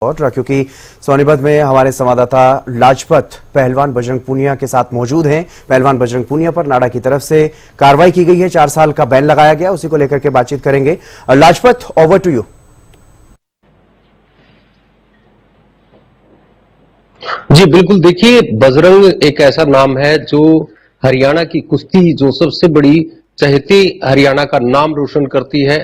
और क्योंकि सोनीपत में हमारे संवाददाता लाजपत पहलवान बजरंग पूनिया के साथ मौजूद हैं। पहलवान बजरंग पूनिया पर नाडा की तरफ से कार्रवाई की गई है, 4 साल का बैन लगाया गया, उसी को लेकर के बातचीत करेंगे। Lajpat, over to you. जी बिल्कुल, देखिए बजरंग एक ऐसा नाम है जो हरियाणा की कुश्ती जो सबसे बड़ी चहेती हरियाणा का नाम रोशन करती है।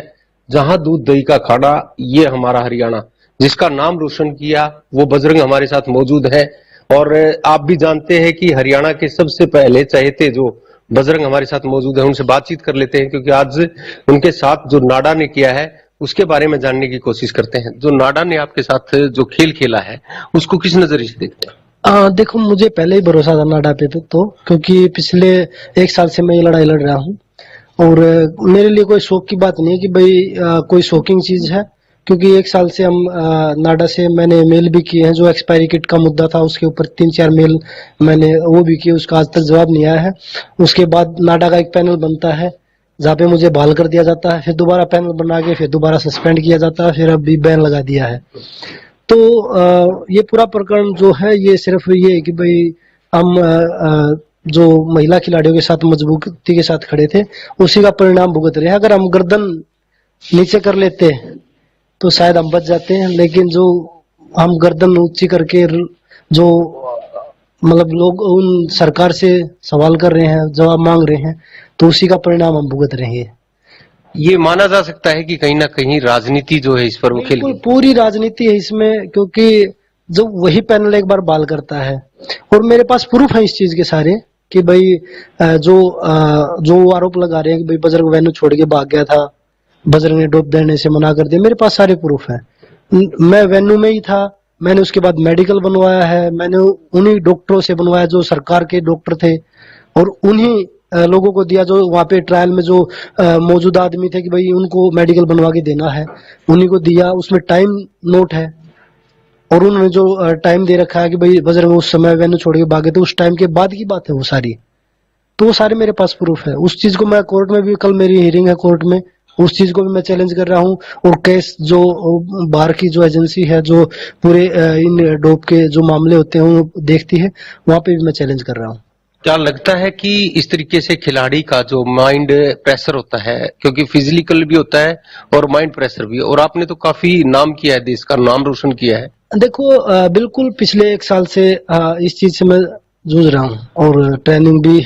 जहां दूध दही का अखाड़ा, ये हमारा हरियाणा जिसका नाम रोशन किया, वो बजरंग हमारे साथ मौजूद है। और आप भी जानते हैं कि हरियाणा के सबसे पहले चहेते जो बजरंग हमारे साथ मौजूद है, उनसे बातचीत कर लेते हैं, क्योंकि आज उनके साथ जो नाडा ने किया है उसके बारे में जानने की कोशिश करते हैं। जो नाडा ने आपके साथ जो खेल खेला है उसको किस नजरिए से देखते हैं? देखो, मुझे पहले ही भरोसा था नाडा पे तो, क्योंकि पिछले 1 साल से मैं ये लड़ाई लड़ रहा हूँ। और मेरे लिए कोई शौक की बात नहीं है कि भाई कोई शौकिंग चीज है, क्योंकि 1 साल से हम नाडा से मैंने मेल भी किए हैं। जो एक्सपायरी किट का मुद्दा था उसके ऊपर 3-4 मेल मैंने वो भी किए, उसका आज तक जवाब नहीं आया है। उसके बाद नाडा का एक पैनल बनता है जहाँ पे मुझे बहाल कर दिया जाता है, फिर दोबारा पैनल बना के फिर दोबारा सस्पेंड किया जाता है, फिर अभी बैन लगा दिया है। तो ये पूरा प्रकरण जो है ये सिर्फ ये है कि भाई हम जो महिला खिलाड़ियों के साथ मजबूती के साथ खड़े थे उसी का परिणाम भुगत रहे हैं। अगर हम गर्दन नीचे कर लेते तो शायद हम बच जाते हैं, लेकिन जो हम गर्दन ऊंची करके जो मतलब लोग उन सरकार से सवाल कर रहे हैं, जवाब मांग रहे हैं, तो उसी का परिणाम हम भुगत रहे हैं। ये माना जा सकता है कि कहीं ना कहीं राजनीति जो है इस पर वो खेल बिल्कुल पूरी राजनीति है इसमें, क्योंकि जब वही पैनल एक बार बाल करता है, और मेरे पास प्रूफ है इस चीज के सारे कि भाई जो आरोप लगा रहे हैं कि भाई बजरंग वेन्यू छोड़ के भाग गया था, बजरंग ने डोप देने से मना कर दिया, मेरे पास सारे प्रूफ है। मैं वेन्यू में ही था, मैंने उसके बाद मेडिकल बनवाया है, मैंने उन्हीं डॉक्टरों से बनवाया जो सरकार के डॉक्टर थे, और उन्हीं लोगों को दिया जो वहाँ पे ट्रायल में जो मौजूदा आदमी थे कि भाई उनको मेडिकल बनवा के देना है, उन्हीं को दिया। उसमें टाइम नोट है, और उन्होंने जो टाइम दे रखा है कि भाई बजरंग उस समय वेन्यू छोड़ के भागे, तो उस टाइम के बाद की बात है वो सारी। तो वो सारे मेरे पास प्रूफ है। उस चीज को मैं कोर्ट में भी, कल मेरी हियरिंग है कोर्ट में, उस चीज को भी मैं चैलेंज कर रहा हूँ। और केस जो बाहर की जो एजेंसी है जो पूरे इन डोप के जो मामले होते हैं वो देखती है, वहां पे भी मैं चैलेंज कर रहा हूँ। क्या लगता है कि इस तरीके से खिलाड़ी का जो माइंड प्रेशर होता है, क्योंकि फिजिकल भी होता है और माइंड प्रेशर भी, और आपने तो काफी नाम किया है, देश का नाम रोशन किया है। देखो, बिल्कुल पिछले 1 साल से इस चीज से मैं जूझ रहा हूँ, और ट्रेनिंग भी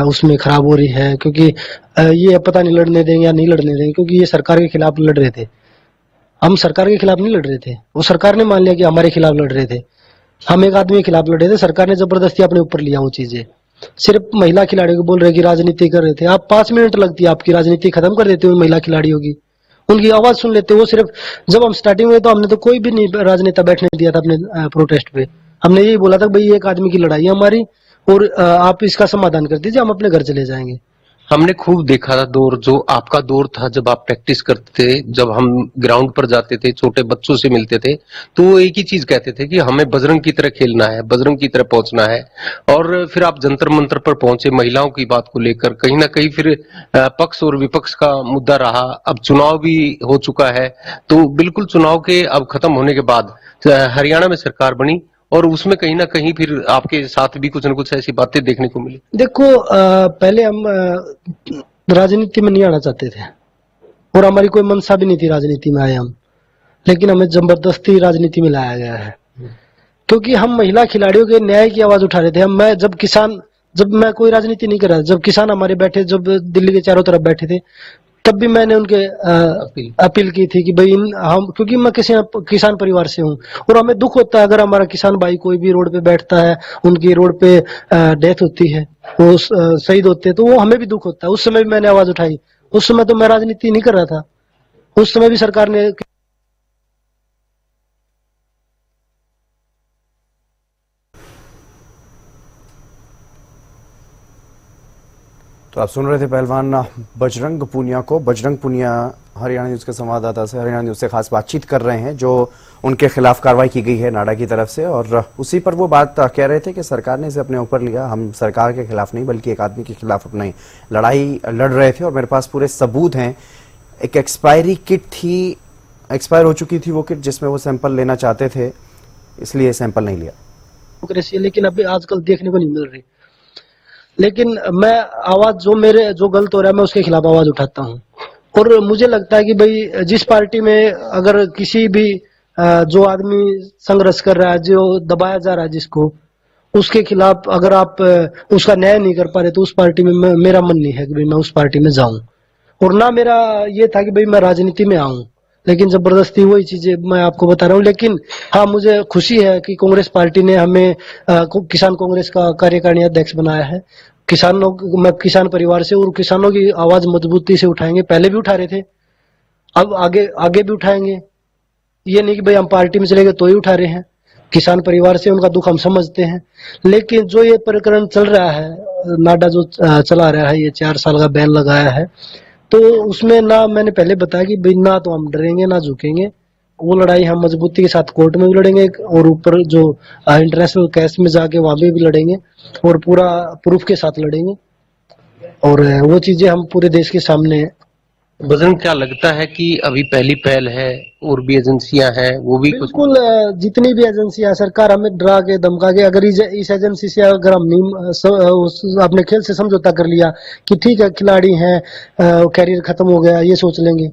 उसमें खराब हो रही है, क्योंकि ये पता नहीं लड़ने देंगे या नहीं लड़ने देंगे, क्योंकि ये सरकार के खिलाफ लड़ रहे थे। हम सरकार के खिलाफ नहीं लड़ रहे थे, वो सरकार ने मान लिया कि हमारे खिलाफ लड़ रहे थे। हम एक आदमी के खिलाफ लड़ रहे थे, सरकार ने जबरदस्ती अपने ऊपर लिया वो चीजें। सिर्फ महिला खिलाड़ियों को बोल रहे कि राजनीति कर रहे थे। आप 5 मिनट लगती है आपकी राजनीति खत्म कर देते हो महिला खिलाड़ियों की, उनकी आवाज सुन लेते। वो सिर्फ जब हम स्टार्टिंग में, तो हमने तो कोई भी नहीं राजनेता बैठने दिया था अपने प्रोटेस्ट पे। हमने यही बोला था भाई एक आदमी की लड़ाई है हमारी, और आप इसका समाधान कर दीजिए, हम अपने घर चले जाएंगे। हमने खूब देखा था दौर, जो आपका दौर था जब आप प्रैक्टिस करते थे, जब हम ग्राउंड पर जाते थे, छोटे बच्चों से मिलते थे, तो वो एक ही चीज कहते थे कि हमें बजरंग की तरह खेलना है, बजरंग की तरह पहुंचना है। और फिर आप जंतर मंतर पर पहुंचे महिलाओं की बात को लेकर, कहीं ना कहीं फिर पक्ष और विपक्ष का मुद्दा रहा। अब चुनाव भी हो चुका है, तो बिल्कुल चुनाव के अब खत्म होने के बाद हरियाणा में सरकार बनी, और उसमें कहीं ना कहीं फिर आपके साथ भी कुछ न कुछ ऐसी बातें देखने को मिली। देखो, पहले हम राजनीति में नहीं आना चाहते थे, और हमारी कोई मंशा भी नहीं थी राजनीति में आए हम, लेकिन हमें जबरदस्ती राजनीति में लाया गया है, क्योंकि हम महिला खिलाड़ियों के न्याय की आवाज उठा रहे थे। जब मैं कोई राजनीति नहीं कर रहा, जब किसान हमारे बैठे, जब दिल्ली के चारों तरफ बैठे थे, तब भी मैंने उनके अपील की थी कि भाई हम, क्योंकि मैं किसान परिवार से हूँ, और हमें दुख होता है अगर हमारा किसान भाई कोई भी रोड पे बैठता है, उनकी रोड पे डेथ होती है, वो शहीद होते हैं, तो वो हमें भी दुख होता है। उस समय भी मैंने आवाज उठाई। उस समय तो मैं राजनीति नहीं कर रहा था, उस समय भी सरकार ने। तो आप सुन रहे थे पहलवान बजरंग पूनिया को। बजरंग पूनिया हरियाणा न्यूज के संवाददाता से, हरियाणा न्यूज से खास बातचीत कर रहे हैं, जो उनके खिलाफ कार्रवाई की गई है नाडा की तरफ से। और उसी पर वो बात कह रहे थे कि सरकार ने इसे अपने ऊपर लिया। हम सरकार के खिलाफ नहीं, बल्कि एक आदमी के खिलाफ अपनी लड़ाई लड़ रहे थे, और मेरे पास पूरे सबूत हैं। एक एक्सपायरी किट थी एक्सपायर हो चुकी थी वो किट जिसमें वो सैंपल लेना चाहते थे, इसलिए सैंपल नहीं लिया। डेमोक्रेसी है, लेकिन अभी आजकल देखने को नहीं मिल रही। लेकिन मैं आवाज जो गलत हो रहा है मैं उसके खिलाफ आवाज उठाता हूँ। और मुझे लगता है कि भाई जिस पार्टी में अगर किसी भी जो आदमी संघर्ष कर रहा है, जो दबाया जा रहा है जिसको, उसके खिलाफ अगर आप उसका न्याय नहीं कर पा रहे तो उस पार्टी में मेरा मन नहीं है कि भाई मैं उस पार्टी में जाऊं। और ना मेरा ये था कि भाई मैं राजनीति में आऊं, लेकिन जबरदस्ती वही चीजें मैं आपको बता रहा हूँ। लेकिन हाँ, मुझे खुशी है कि कांग्रेस पार्टी ने हमें किसान कांग्रेस का कार्यकारिणी अध्यक्ष बनाया है। मैं किसान परिवार से, और किसानों की आवाज मजबूती से उठाएंगे। पहले भी उठा रहे थे, अब आगे आगे भी उठाएंगे। ये नहीं कि भाई हम पार्टी में चले गए तो ही उठा रहे हैं। किसान परिवार से, उनका दुख हम समझते हैं। लेकिन जो ये प्रकरण चल रहा है, नाडा जो चला रहा है, ये 4 साल का बैन लगाया है, तो उसमें ना मैंने पहले बताया कि भाई ना तो हम डरेंगे ना झुकेंगे। वो लड़ाई हम मजबूती के साथ कोर्ट में भी लड़ेंगे, और ऊपर जो इंटरनेशनल केस में जाके वहां पे भी लड़ेंगे, और पूरा प्रूफ के साथ लड़ेंगे। और वो चीजें हम पूरे देश के सामने। बजरंग, क्या लगता है कि अभी पहली पहल है और भी एजेंसियां हैं वो भी कुछ? बिल्कुल, जितनी भी एजेंसियां, सरकार हमें डरा के धमका के, अगर इस एजेंसी से अगर हम अपने खेल से समझौता कर लिया कि ठीक है खिलाड़ी हैं, कैरियर खत्म हो गया, ये सोच लेंगे,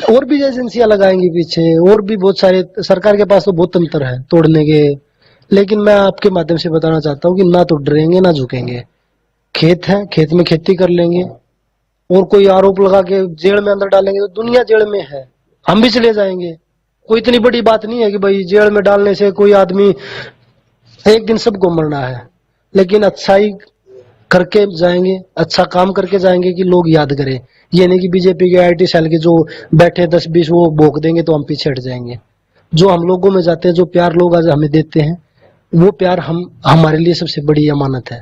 और भी एजेंसियां लगाएंगी पीछे, और भी बहुत सारे। सरकार के पास तो बहुत तंत्र है तोड़ने के। लेकिन मैं आपके माध्यम से बताना चाहता हूँ कि ना तो डरेंगे ना झुकेंगे। खेत है, खेत में खेती कर लेंगे, और कोई आरोप लगा के जेल में अंदर डालेंगे तो दुनिया जेल में है, हम भी चले जाएंगे। कोई इतनी बड़ी बात नहीं है कि भाई जेल में डालने से कोई आदमी, एक दिन सबको मरना है। लेकिन अच्छाई करके जाएंगे, अच्छा काम करके जाएंगे कि लोग याद करें। ये नहीं कि बीजेपी के आईटी सेल के जो बैठे 10-20 वो भोंक देंगे तो हम पीछे हट जाएंगे। जो हम लोगों में जाते हैं, जो प्यार लोग आज हमें देते हैं, वो प्यार हमारे लिए सबसे बड़ी अमानत है।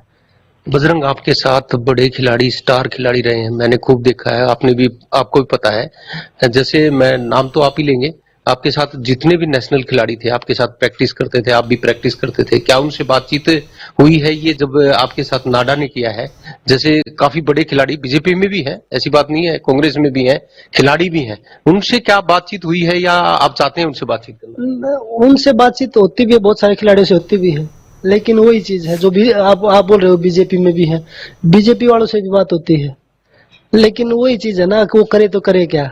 बजरंग, आपके साथ बड़े खिलाड़ी, स्टार खिलाड़ी रहे हैं, मैंने खूब देखा है, आपको भी पता है। जैसे मैं नाम तो आप ही लेंगे, आपके साथ जितने भी नेशनल खिलाड़ी थे आपके साथ प्रैक्टिस करते थे, आप भी प्रैक्टिस करते थे, क्या उनसे बातचीत हुई है ये जब आपके साथ नाडा ने किया है? जैसे काफी बड़े खिलाड़ी बीजेपी में भी हैं, ऐसी बात नहीं है, कांग्रेस में भी हैं, खिलाड़ी भी हैं, उनसे क्या बातचीत हुई है या आप चाहते हैं उनसे बातचीत करना? उनसे बातचीत होती भी है, बहुत सारे खिलाड़ियों से होती भी है। लेकिन वही चीज है जो भी आप बोल रहे हो, बीजेपी में भी है, बीजेपी वालों से भी बात होती है। लेकिन वही चीज है ना कि वो करे तो करे क्या।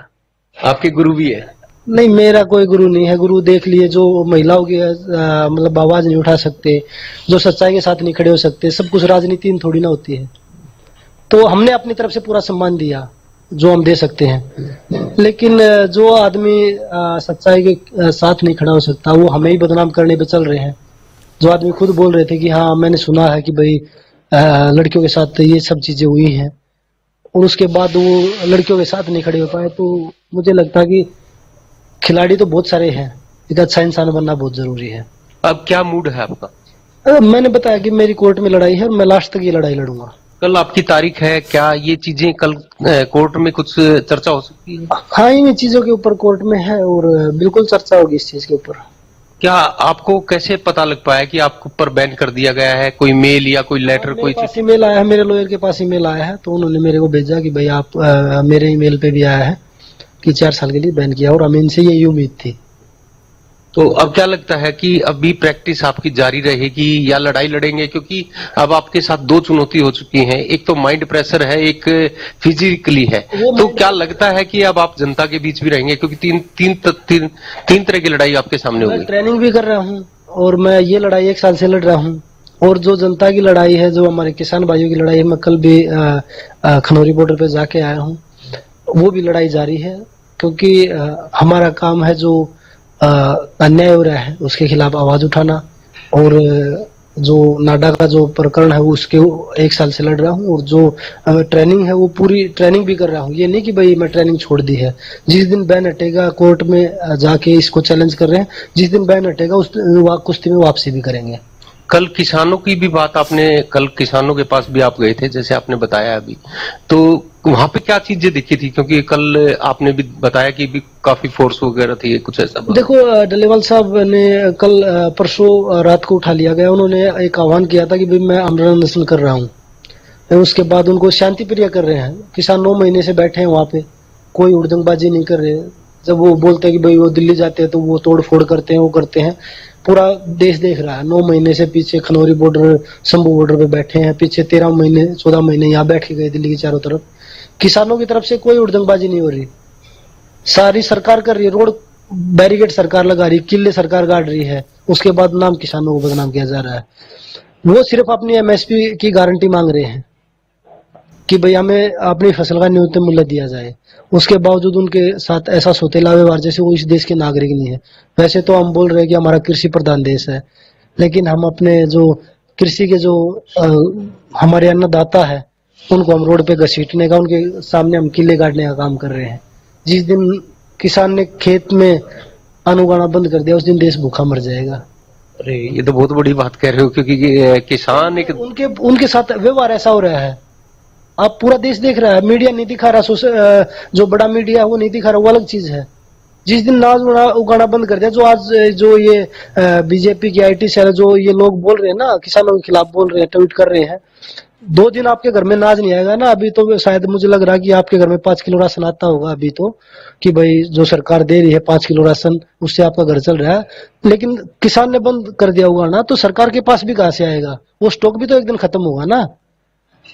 आपके गुरु भी है? नहीं, मेरा कोई गुरु नहीं है। गुरु देख लिए, जो महिलाओं की मतलब आवाज नहीं उठा सकते, जो सच्चाई के साथ नहीं खड़े हो सकते। सब कुछ राजनीति में थोड़ी ना होती है। तो हमने अपनी तरफ से पूरा सम्मान दिया जो हम दे सकते हैं। लेकिन जो आदमी सच्चाई के साथ नहीं खड़ा हो सकता, वो हमें ही बदनाम करने पे चल रहे हैं। जो आदमी खुद बोल रहे थे कि हाँ मैंने सुना है कि भाई लड़कियों के साथ ये सब चीजें हुई हैं, और उसके बाद वो लड़कियों के साथ नहीं खड़े हो पाए, तो मुझे लगता है कि खिलाड़ी तो बहुत सारे हैं, एक अच्छा इंसान बनना बहुत जरूरी है। अब क्या मूड है आपका? मैंने बताया कि मेरी कोर्ट में लड़ाई है, और मैं लास्ट तक ये लड़ाई लड़ूंगा। कल आपकी तारीख है, क्या ये चीजें कल कोर्ट में कुछ चर्चा हो सकती है? हाँ, इन चीजों के ऊपर कोर्ट में है, और बिल्कुल चर्चा होगी इस चीज के ऊपर। क्या आपको कैसे पता लग पाया कि आपके ऊपर बैन कर दिया गया है? कोई मेल या कोई लेटर, कोई पास ईमेल आया है, मेरे लॉयर के पास ईमेल आया है, तो उन्होंने मेरे को भेजा कि भाई आप मेरे ईमेल पे भी आया है कि 4 साल के लिए बैन किया, और हमें इनसे यही उम्मीद थी। तो अब क्या लगता है कि अभी प्रैक्टिस आपकी जारी रहेगी या लड़ाई लड़ेंगे? क्योंकि अब आपके साथ 2 चुनौती हो चुकी हैं, एक तो माइंड प्रेशर है, एक फिजिकली है। तो क्या लगता है कि अब आप जनता के बीच भी रहेंगे? क्योंकि तीन तरह की लड़ाई आपके सामने होगी। मैं ट्रेनिंग भी कर रहा हूँ, और मैं ये लड़ाई 1 साल से लड़ रहा हूँ। और जो जनता की लड़ाई है, जो हमारे किसान भाइयों की लड़ाई है, मैं कल भी खनौरी बॉर्डर पे जाके आया हूँ, वो भी लड़ाई जारी है। क्योंकि हमारा काम है जो अन्याय हो रहा है उसके खिलाफ आवाज उठाना, और जो नाडा का जो प्रकरण है वो उसके 1 साल से लड़ रहा हूँ। और जो ट्रेनिंग है वो पूरी ट्रेनिंग भी कर रहा हूँ। ये नहीं कि भाई मैं ट्रेनिंग छोड़ दी है। जिस दिन बैन हटेगा, कोर्ट में जाके इसको चैलेंज कर रहे हैं, जिस दिन बैन हटेगा उस कुश्ती में वापसी भी करेंगे। कल किसानों की भी बात आपने, कल किसानों के पास भी आप गए थे जैसे आपने बताया अभी, तो वहां पे क्या चीजें दिखी थी? क्योंकि कल आपने भी बताया कि भी काफी फोर्स वगैरह थी, कुछ ऐसा। देखो, डलेवाल साहब ने कल परसों रात को उठा लिया गया। उन्होंने एक आह्वान किया था कि भाई मैं आमरण अनशन कर रहा हूँ। उसके बाद उनको शांति प्रिय कर रहे हैं। किसान 9 महीने से बैठे हैं वहां पे, कोई उड़दंगबाजी नहीं कर रहे, जब वो बोलते हैं कि भाई वो दिल्ली जाते हैं तो वो तोड़ फोड़ करते हैं, वो करते हैं। पूरा देश देख रहा है, 9 महीने से पीछे खनौरी बॉर्डर, शंभू बॉर्डर पे बैठे हैं, पीछे 13 महीने 14 महीने यहाँ बैठ के गए दिल्ली की चारों तरफ। किसानों की तरफ से कोई उड़दंगबाजी नहीं हो रही, सारी सरकार कर रही है। रोड बैरिकेड सरकार लगा रही, किले सरकार गाड़ रही है, उसके बाद नाम किसानों को बदनाम किया जा रहा है। वो सिर्फ अपनी एमएसपी की गारंटी मांग रहे हैं कि भाई हमें अपनी फसल का न्यूनतम मूल्य दिया जाए। उसके बावजूद उनके साथ ऐसा सौतेला व्यवहार जैसे वो इस देश के नागरिक नहीं है। वैसे तो हम बोल रहे हैं कि हमारा कृषि प्रधान देश है, लेकिन हम अपने जो कृषि के जो हमारे अन्नदाता है उनको हम रोड पे घसीटने का, उनके सामने हम किले गाड़ने का काम कर रहे हैं। जिस दिन किसान ने खेत में अन्न उगाना बंद कर दिया उस दिन देश भूखा मर जाएगा। अरे ये तो बहुत बड़ी बात कह रहे हो, क्योंकि किसान एक उनके साथ व्यवहार ऐसा हो रहा है। आप पूरा देश देख रहा है, मीडिया नहीं दिखा रहा, जो बड़ा मीडिया है वो नहीं दिखा रहा, वो अलग चीज है। जिस दिन नाज उगाना बंद कर दिया, जो आज जो ये बीजेपी की आईटी सेल जो ये लोग बोल रहे हैं ना, किसानों के खिलाफ बोल रहे हैं, ट्वीट कर रहे हैं, 2 दिन आपके घर में नाज नहीं आएगा ना। अभी तो शायद मुझे लग रहा है कि आपके घर में 5 किलो राशन आता होगा अभी तो, कि भाई जो सरकार दे रही है 5 किलो राशन, उससे आपका घर चल रहा है। लेकिन किसान ने बंद कर दिया उगाना तो सरकार के पास भी कहां से आएगा? वो स्टॉक भी तो एक दिन खत्म होगा ना।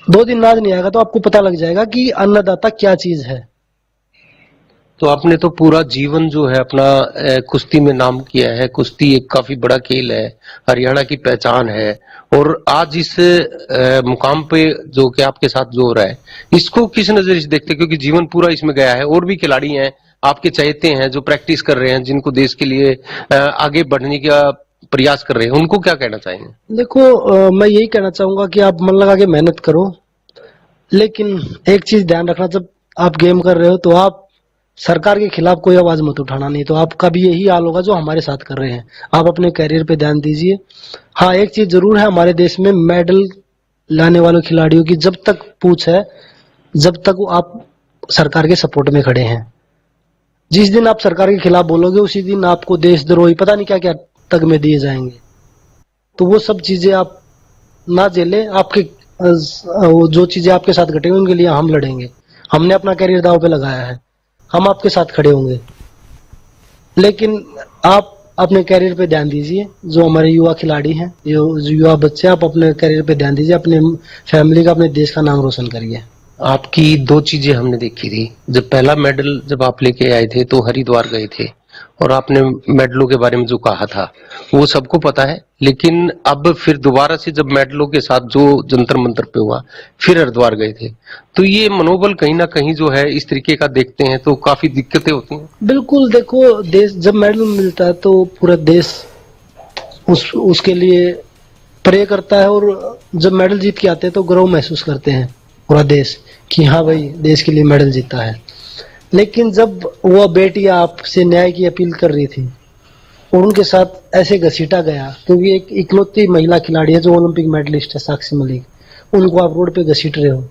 2 दिन नाज नहीं आएगा तो आपको पता लग जाएगा कि अन्नदाता क्या चीज है। तो आपने तो पूरा जीवन जो है अपना कुश्ती में नाम किया है। कुश्ती एक काफी बड़ा खेल है, हरियाणा की पहचान है, और आज इस मुकाम पे जो कि आपके साथ जो हो रहा है, इसको किस नजर से देखते हैं? क्योंकि जीवन पूरा इसमें गया है, और भी खिलाड़ी हैं आपके चहेते हैं जो प्रैक्टिस कर रहे हैं, जिनको देश के लिए आगे बढ़ने का प्रयास कर रहे हैं, उनको क्या कहना चाहेंगे? देखो, मैं यही कहना चाहूंगा कि आप मन लगा के मेहनत करो, लेकिन एक चीज ध्यान रखना, जब आप गेम कर रहे हो तो आप सरकार के खिलाफ कोई आवाज मत उठाना, नहीं तो आपका भी यही हाल होगा जो हमारे साथ कर रहे हैं। आप अपने कैरियर पे ध्यान दीजिए। हाँ, एक चीज जरूर है, हमारे देश में मेडल लाने वाले खिलाड़ियों की जब तक पूछ है, जब तक आप सरकार के सपोर्ट में खड़े हैं। जिस दिन आप सरकार के खिलाफ बोलोगे उसी दिन आपको देशद्रोही पता नहीं क्या क्या तगमे दिए जाएंगे। तो वो सब चीजें आप ना झेलें। आपके जो चीजें आपके साथ घटेंगी उनके लिए हम लड़ेंगे। हमने अपना कैरियर दांव पे लगाया है, हम आपके साथ खड़े होंगे। लेकिन आप अपने कैरियर पे ध्यान दीजिए। जो हमारे युवा खिलाड़ी हैं, जो युवा बच्चे, आप अपने कैरियर पे ध्यान दीजिए, अपने फैमिली का, अपने देश का नाम रोशन करिए। आपकी 2 चीजें हमने देखी थी। जब पहला मेडल जब आप लेके आए थे तो हरिद्वार गए थे, और आपने मेडलों के बारे में जो कहा था वो सबको पता है। लेकिन अब फिर दोबारा से जब मेडलों के साथ जो जंतर मंतर पे हुआ, फिर हरिद्वार गए थे, तो ये मनोबल कहीं ना कहीं जो है इस तरीके का देखते हैं तो काफी दिक्कतें होती हैं। बिल्कुल, देखो, देश जब मेडल मिलता है तो पूरा देश उसके लिए प्रे करता है, और जब मेडल जीत के आते हैं तो गर्व महसूस करते हैं पूरा देश कि हाँ भाई, देश के लिए मेडल जीता है। लेकिन जब वो बेटी आपसे न्याय की अपील कर रही थी और उनके साथ ऐसे घसीटा गया, क्योंकि एक इकलौती महिला खिलाड़ी है जो ओलंपिक मेडलिस्ट है, साक्षी मलिक, उनको आप रोड पे घसीट रहे हो।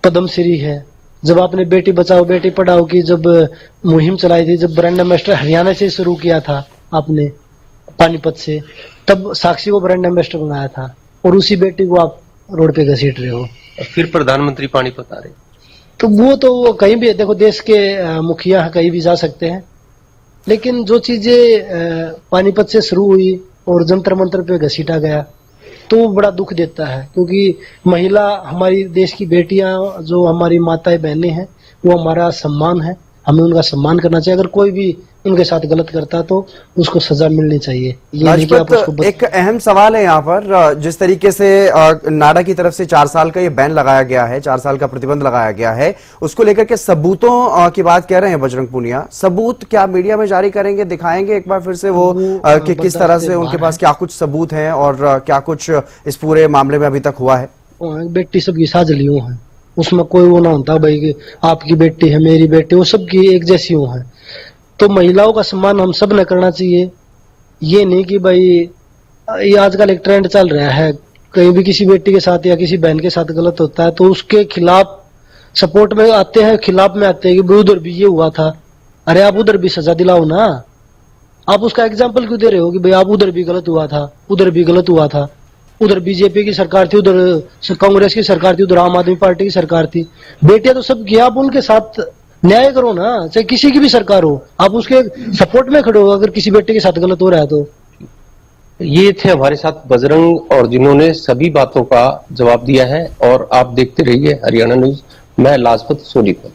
पद्मश्री है। जब आपने बेटी बचाओ बेटी पढ़ाओ की जब मुहिम चलाई थी, जब ब्रांड एम्बेसडर हरियाणा से शुरू किया था आपने, पानीपत से, तब साक्षी को ब्रांड एम्बेसडर बनाया था, और उसी बेटी को आप रोड पे घसीट रहे हो। फिर प्रधानमंत्री पानीपत आ रहे, तो वो कहीं भी, देखो, देश के मुखिया कहीं भी जा सकते हैं, लेकिन जो चीजें पानीपत से शुरू हुई और जंतर मंतर पे घसीटा गया, तो वो बड़ा दुख देता है। क्योंकि महिला, हमारी देश की बेटियां, जो हमारी माताएं बहनें हैं, वो हमारा सम्मान है, हमें उनका सम्मान करना चाहिए। अगर कोई भी उनके साथ गलत करता तो उसको सजा मिलनी चाहिए। ये नहीं कि आप उसको एक अहम सवाल है यहाँ पर, जिस तरीके से नाडा की तरफ से 4 साल का ये बैन लगाया गया है, 4 साल का प्रतिबंध लगाया गया है, उसको लेकर के सबूतों की बात कह रहे हैं बजरंग पूनिया। सबूत क्या मीडिया में जारी करेंगे, दिखाएंगे एक बार फिर से वो कि किस तरह से उनके पास क्या कुछ सबूत हैं और क्या कुछ इस पूरे मामले में अभी तक हुआ है? बेटी सबकी साझलियों है, उसमें कोई वो ना होता भाई कि आपकी बेटी है, मेरी बेटी, वो सबकी एक जैसी हो है। तो महिलाओं का सम्मान हम सब ने करना चाहिए। ये नहीं कि भाई, ये आजकल एक ट्रेंड चल रहा है, कहीं भी किसी बेटी के साथ या किसी बहन के साथ गलत होता है तो उसके खिलाफ सपोर्ट में आते हैं, खिलाफ में आते हैं कि भाई उधर भी ये हुआ था। अरे आप उधर भी सजा दिलाओ ना। आप उसका एग्जाम्पल क्यों दे रहे हो कि भाई आप उधर भी गलत हुआ था, उधर भी गलत हुआ था, उधर बीजेपी की सरकार थी, उधर कांग्रेस की सरकार थी, उधर आम आदमी पार्टी की सरकार थी। बेटियां तो सब किया, आप उनके साथ न्याय करो ना, चाहे किसी की भी सरकार हो, आप उसके सपोर्ट में खड़े हो अगर किसी बेटे के साथ गलत हो रहा है तो। ये थे हमारे साथ बजरंग, और जिन्होंने सभी बातों का जवाब दिया है। और आप देखते रहिए हरियाणा न्यूज। मैं लाजपत सोनीपत।